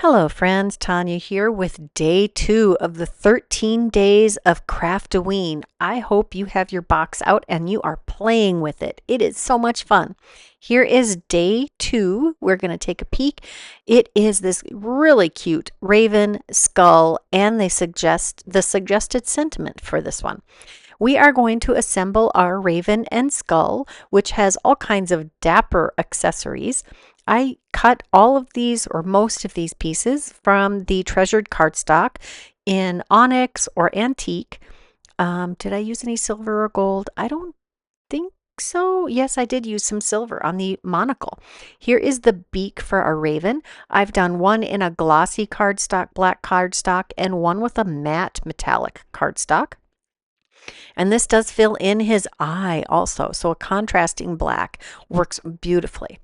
Hello friends, Tanya here with day 2 of the 13 days of Craft-O-Ween. I hope you have your box out and you are playing with it. It is so much fun. Here is day 2. We're going to take a peek. It is this really cute raven skull and the suggested sentiment for this one. We are going to assemble our raven and skull, which has all kinds of dapper accessories. I cut all of these or most of these pieces from the treasured cardstock in onyx or antique. Did I use any silver or gold? I don't think so. Yes, I did use some silver on the monocle. Here is the beak for our raven. I've done one in a glossy cardstock, black cardstock, and one with a matte metallic cardstock. And this does fill in his eye also, so a contrasting black works beautifully.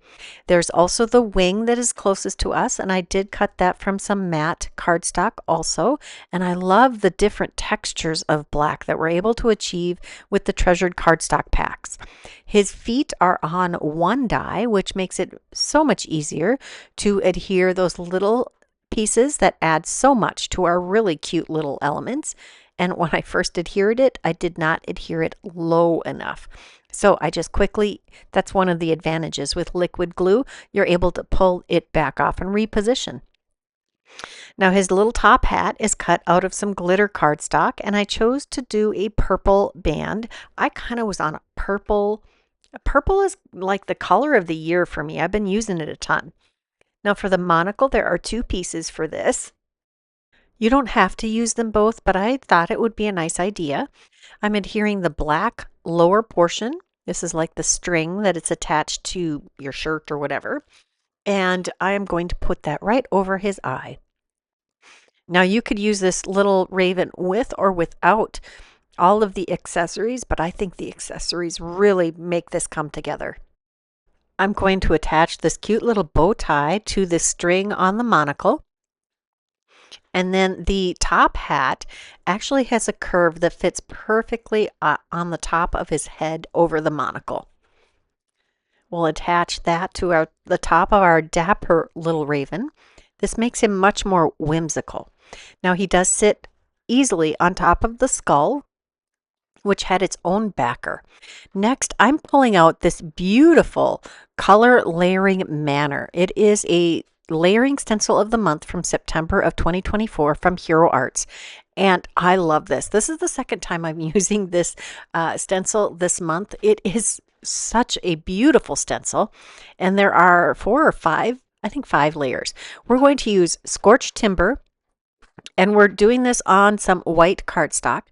There's also the wing that is closest to us, and I did cut that from some matte cardstock also. And I love the different textures of black that we're able to achieve with the treasured cardstock packs. His feet are on one die, which makes it so much easier to adhere those little pieces that add so much to our really cute little elements. And when I first adhered it, I did not adhere it low enough. So I just quickly, that's one of the advantages with liquid glue, you're able to pull it back off and reposition. Now his little top hat is cut out of some glitter cardstock, and I chose to do a purple band. I kind of was on a purple. Purple is like the color of the year for me. I've been using it a ton. Now for the monocle, there are 2 pieces for this. You don't have to use them both, but I thought it would be a nice idea. I'm adhering the black lower portion. This is like the string that it's attached to your shirt or whatever. And I am going to put that right over his eye. Now you could use this little raven with or without all of the accessories, but I think the accessories really make this come together. I'm going to attach this cute little bow tie to the string on the monocle. And then the top hat actually has a curve that fits perfectly on the top of his head over the monocle. We'll attach that to the top of our dapper little raven. This makes him much more whimsical. Now he does sit easily on top of the skull, which had its own backer. Next, I'm pulling out this beautiful color layering manner. It is a layering stencil of the month from September of 2024 from Hero Arts. And I love this. This is the second time I'm using this stencil this month. It is such a beautiful stencil. And there are 4 or 5, I think 5 layers. We're going to use scorched timber, and we're doing this on some white cardstock.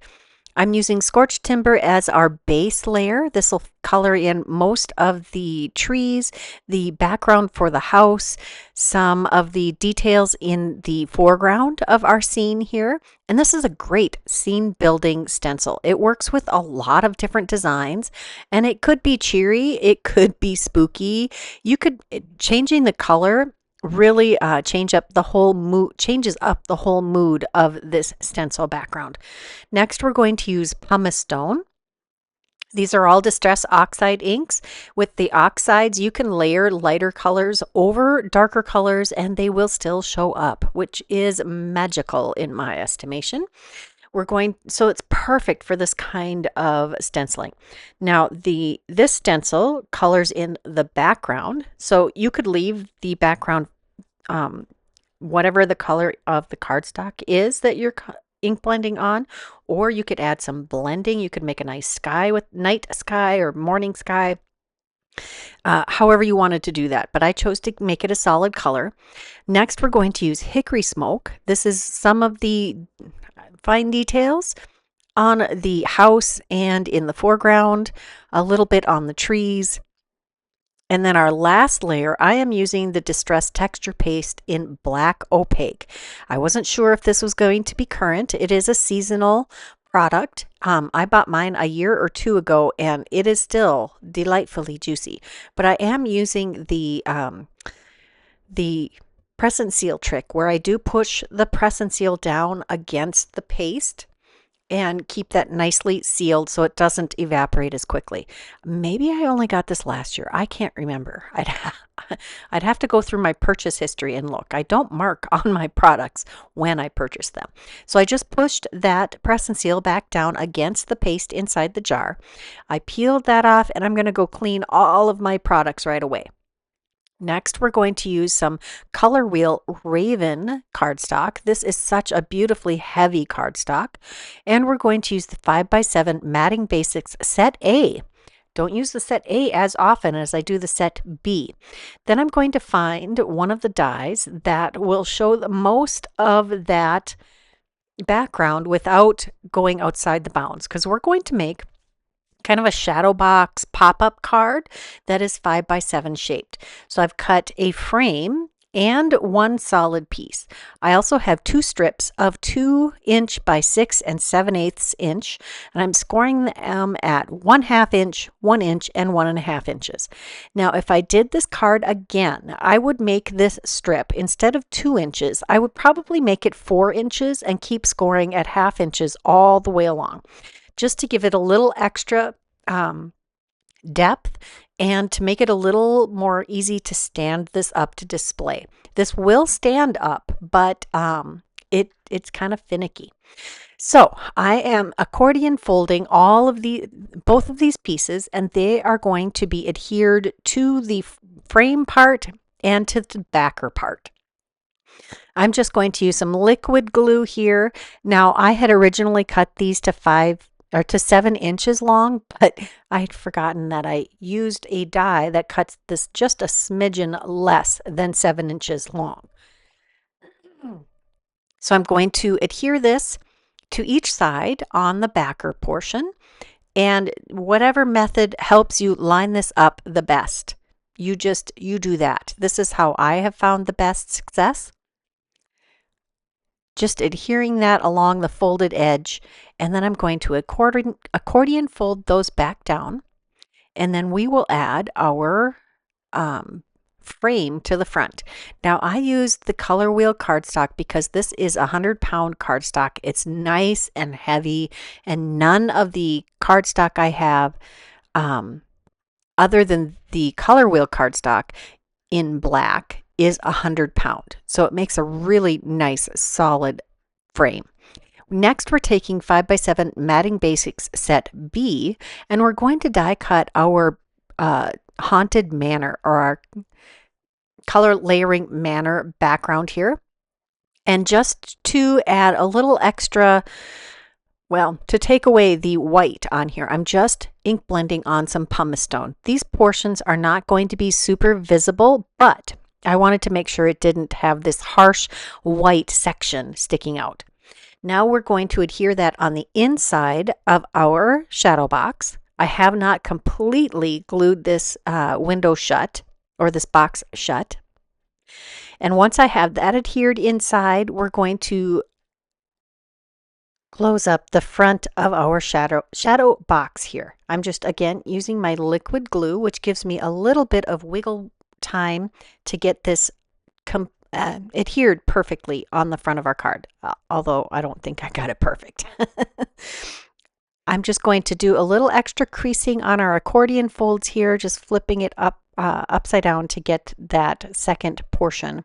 I'm using scorched timber as our base layer. This will color in most of the trees, the background for the house, some of the details in the foreground of our scene here. And this is a great scene building stencil. It works with a lot of different designs, and it could be cheery, it could be spooky. You could, changing the color really changes up the whole mood of this stencil background. Next, we're going to use pumice stone. These are all Distress Oxide inks. With the oxides, you can layer lighter colors over darker colors and they will still show up, which is magical in my estimation. So it's perfect for this kind of stenciling. Now this stencil colors in the background, so you could leave the background whatever the color of the cardstock is that you're ink blending on, or you could add some blending. You could make a nice sky with night sky or morning sky, however you wanted to do that, but I chose to make it a solid color. Next, we're going to use hickory smoke. This is some of the fine details on the house and in the foreground, a little bit on the trees. And then our last layer, I am using the Distress Texture Paste in Black Opaque. I wasn't sure if this was going to be current. It is a seasonal product. I bought mine a year or 2 ago, and it is still delightfully juicy. But I am using the press and seal trick, where I do push the press and seal down against the paste and keep that nicely sealed so it doesn't evaporate as quickly. Maybe I only got this last year. I can't remember. I'd I'd have to go through my purchase history and look. I don't mark on my products when I purchase them. So I just pushed that press and seal back down against the paste inside the jar. I peeled that off, and I'm going to go clean all of my products right away. Next, we're going to use some Color Wheel Raven cardstock. This is such a beautifully heavy cardstock. And we're going to use the 5x7 Matting Basics Set A. Don't use the Set A as often as I do the Set B. Then I'm going to find one of the dies that will show the most of that background without going outside the bounds, because we're going to make kind of a shadow box pop-up card that is 5x7 shaped. So I've cut a frame and one solid piece. I also have two strips of 2" by 6 7/8 inch, and I'm scoring them at 1/2 inch, 1 inch, and 1.5 inches. Now, if I did this card again, I would make this strip, instead of 2 inches, I would probably make it 4 inches and keep scoring at 1/2 inches all the way along, just to give it a little extra depth and to make it a little more easy to stand this up to display. This will stand up, but it's kind of finicky. So I am accordion folding both of these pieces, and they are going to be adhered to the frame part and to the backer part. I'm just going to use some liquid glue here. Now, I had originally cut these to 7 inches long, but I'd forgotten that I used a die that cuts this just a smidgen less than 7 inches long. So I'm going to adhere this to each side on the backer portion, and whatever method helps you line this up the best, you do that. This is how I have found the best success. Just adhering that along the folded edge, and then I'm going to accordion fold those back down, and then we will add our frame to the front. Now, I used the Color Wheel cardstock because this is 100-pound cardstock. It's nice and heavy, and none of the cardstock I have, other than the Color Wheel cardstock in black, is 100-pound. So it makes a really nice solid frame. Next, we're taking 5x7 Matting Basics Set B, and we're going to die cut our Haunted Manor, or our color layering manor background here. And just to add a little extra, well, to take away the white on here, I'm just ink blending on some pumice stone. These portions are not going to be super visible, but I wanted to make sure it didn't have this harsh white section sticking out. Now we're going to adhere that on the inside of our shadow box. I have not completely glued this window shut, or this box shut. And once I have that adhered inside, we're going to close up the front of our shadow box here. I'm just, again, using my liquid glue, which gives me a little bit of wiggle time to get this adhered perfectly on the front of our card, although I don't think I got it perfect. I'm just going to do a little extra creasing on our accordion folds here, just flipping it upside down to get that second portion,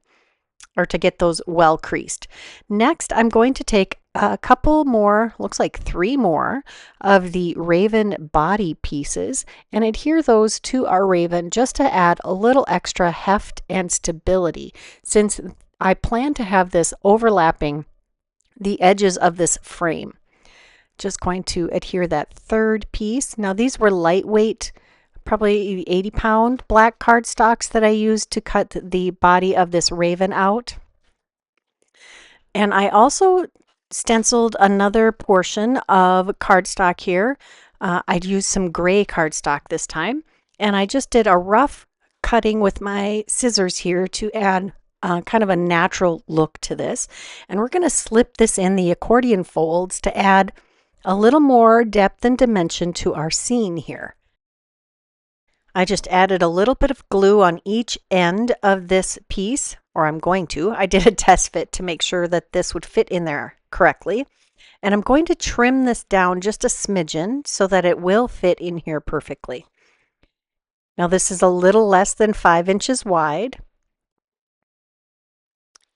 or to get those well creased. Next, I'm going to take a couple more, looks like 3 more, of the Raven body pieces and adhere those to our Raven, just to add a little extra heft and stability, since I plan to have this overlapping the edges of this frame. Just going to adhere that third piece. Now, these were lightweight, probably 80-pound black cardstocks that I used to cut the body of this Raven out. And I also stenciled another portion of cardstock here. I'd used some gray cardstock this time, and I just did a rough cutting with my scissors here to add kind of a natural look to this. And we're going to slip this in the accordion folds to add a little more depth and dimension to our scene here. I just added a little bit of glue on each end of this piece, or I'm going to. I did a test fit to make sure that this would fit in there correctly. And I'm going to trim this down just a smidgen so that it will fit in here perfectly. Now this is a little less than 5 inches wide.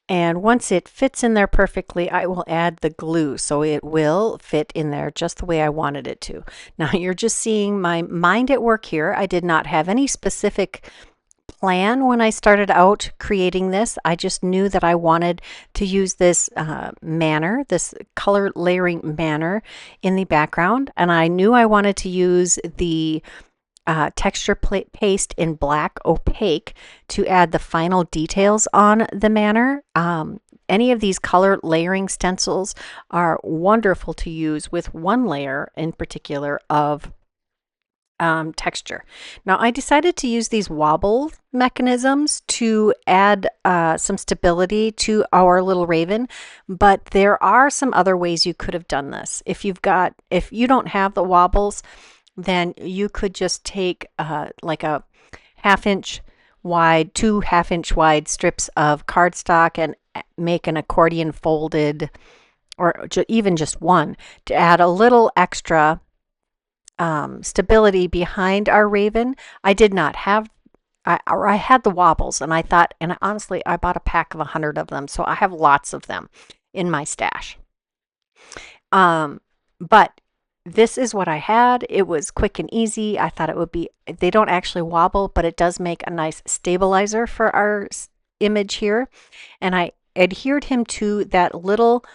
And once it fits in there perfectly, I will add the glue so it will fit in there just the way I wanted it to. Now you're just seeing my mind at work here. I did not have any specific plan when I started out creating this. I just knew that I wanted to use this manner, this color layering manner in the background. And I knew I wanted to use the texture paste in black opaque to add the final details on the manner. Any of these color layering stencils are wonderful to use with one layer in particular of texture. Now I decided to use these wobble mechanisms to add some stability to our little raven, but there are some other ways you could have done this. If you don't have the wobbles, then you could just take like a 1/2 inch wide, 2 1/2 inch wide strips of cardstock and make an accordion folded, or even just one, to add a little extra stability behind our raven. I did not have, I had the wobbles, and I thought, and honestly, I bought a pack of 100 of them, so I have lots of them in my stash. But this is what I had. It was quick and easy. I thought it would be, they don't actually wobble, but it does make a nice stabilizer for our image here. And I adhered him to that little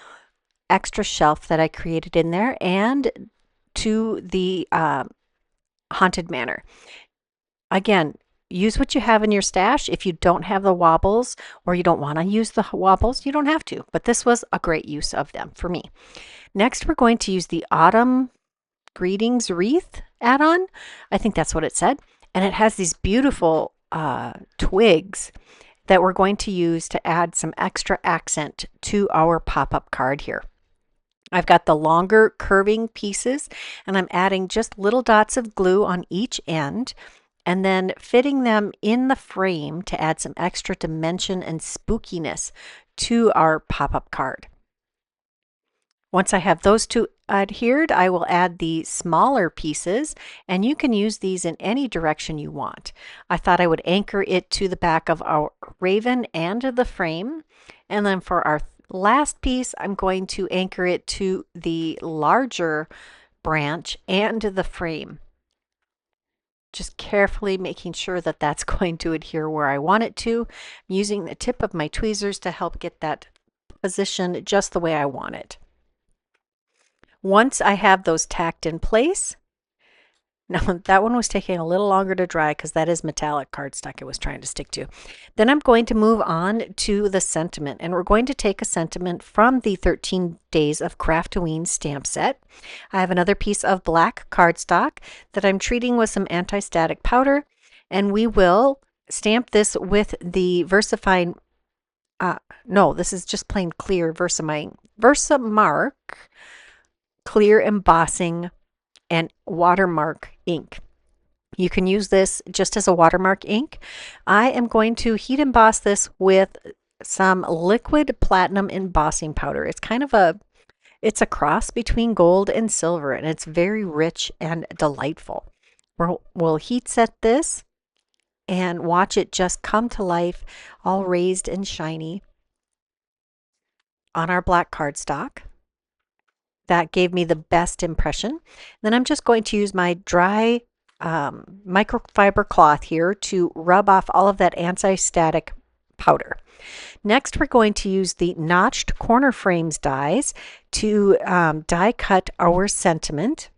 extra shelf that I created in there and to the Haunted Manor. Again, use what you have in your stash. If you don't have the wobbles or you don't want to use the wobbles, you don't have to, but this was a great use of them for me. Next, we're going to use the Autumn Greetings Wreath add-on. I think that's what it said. And it has these beautiful twigs that we're going to use to add some extra accent to our pop-up card here. I've got the longer curving pieces, and I'm adding just little dots of glue on each end and then fitting them in the frame to add some extra dimension and spookiness to our pop-up card. Once I have those two adhered, I will add the smaller pieces, and you can use these in any direction you want. I thought I would anchor it to the back of our raven and the frame, and then for our last piece, I'm going to anchor it to the larger branch and the frame. Just carefully making sure that that's going to adhere where I want it to. I'm using the tip of my tweezers to help get that positioned just the way I want it. Once I have those tacked in place, now that one was taking a little longer to dry because that is metallic cardstock it was trying to stick to. Then I'm going to move on to the sentiment, and we're going to take a sentiment from the 13 Days of Craft-O-Ween stamp set. I have another piece of black cardstock that I'm treating with some anti-static powder, and we will stamp this with the VersaFine, no, this is just plain clear Versamark clear embossing and watermark ink. You can use this just as a watermark ink. I am going to heat emboss this with some liquid platinum embossing powder. It's kind of it's a cross between gold and silver, and it's very rich and delightful. We'll heat set this and watch it just come to life, all raised and shiny on our black cardstock. That gave me the best impression. Then I'm just going to use my dry microfiber cloth here to rub off all of that anti-static powder. Next, we're going to use the notched corner frames dies to die cut our sentiment.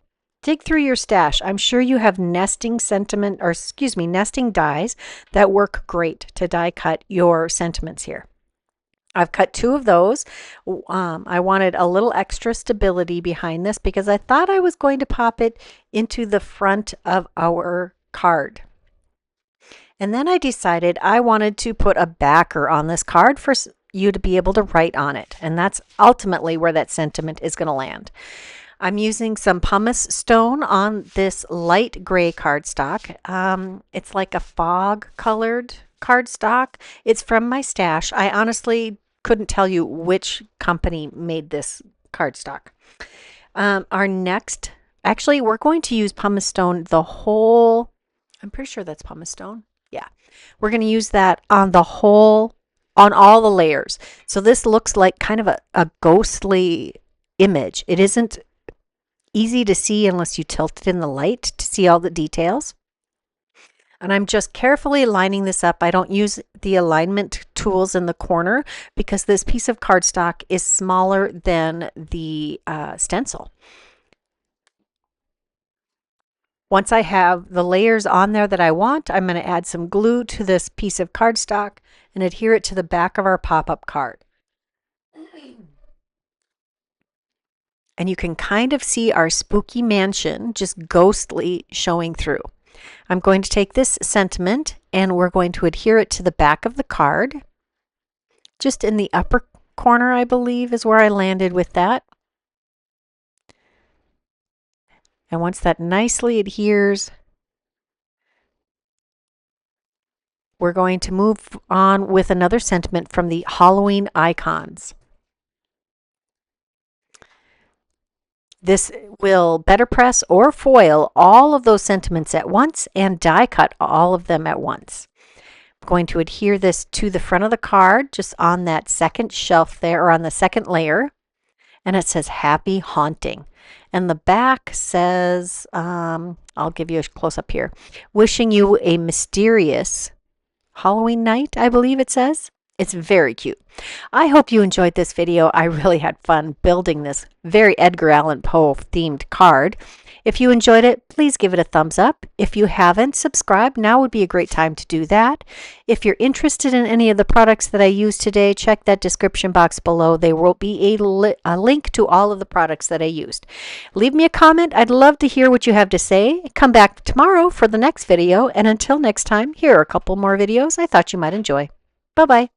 Dig through your stash. I'm sure you have nesting dies that work great to die cut your sentiments here. I've cut 2 of those. I wanted a little extra stability behind this because I thought I was going to pop it into the front of our card. And then I decided I wanted to put a backer on this card for you to be able to write on it. And that's ultimately where that sentiment is going to land. I'm using some pumice stone on this light gray cardstock. It's like a fog colored cardstock. It's from my stash. I honestly couldn't tell you which company made this cardstock. Our next, actually, we're going to use pumice stone the whole I'm pretty sure that's pumice stone. Yeah. We're going to use that on the whole, on all the layers. So this looks like kind of a ghostly image. It isn't easy to see unless you tilt it in the light to see all the details. And I'm just carefully lining this up. I don't use the alignment tools in the corner because this piece of cardstock is smaller than the stencil. Once I have the layers on there that I want, I'm going to add some glue to this piece of cardstock and adhere it to the back of our pop-up card. And you can kind of see our spooky mansion just ghostly showing through. I'm going to take this sentiment and we're going to adhere it to the back of the card. Just in the upper corner, I believe, is where I landed with that. And once that nicely adheres, we're going to move on with another sentiment from the Halloween icons. This will better press or foil all of those sentiments at once and die cut all of them at once. I'm going to adhere this to the front of the card, just on that second shelf there, or on the second layer. And it says Happy Haunting. And the back says, I'll give you a close up here, wishing you a mysterious Halloween night, I believe it says. It's very cute. I hope you enjoyed this video. I really had fun building this very Edgar Allan Poe themed card. If you enjoyed it, please give it a thumbs up. If you haven't subscribed, now would be a great time to do that. If you're interested in any of the products that I used today, check that description box below. There will be a link to all of the products that I used. Leave me a comment. I'd love to hear what you have to say. Come back tomorrow for the next video. And until next time, here are a couple more videos I thought you might enjoy. Bye-bye.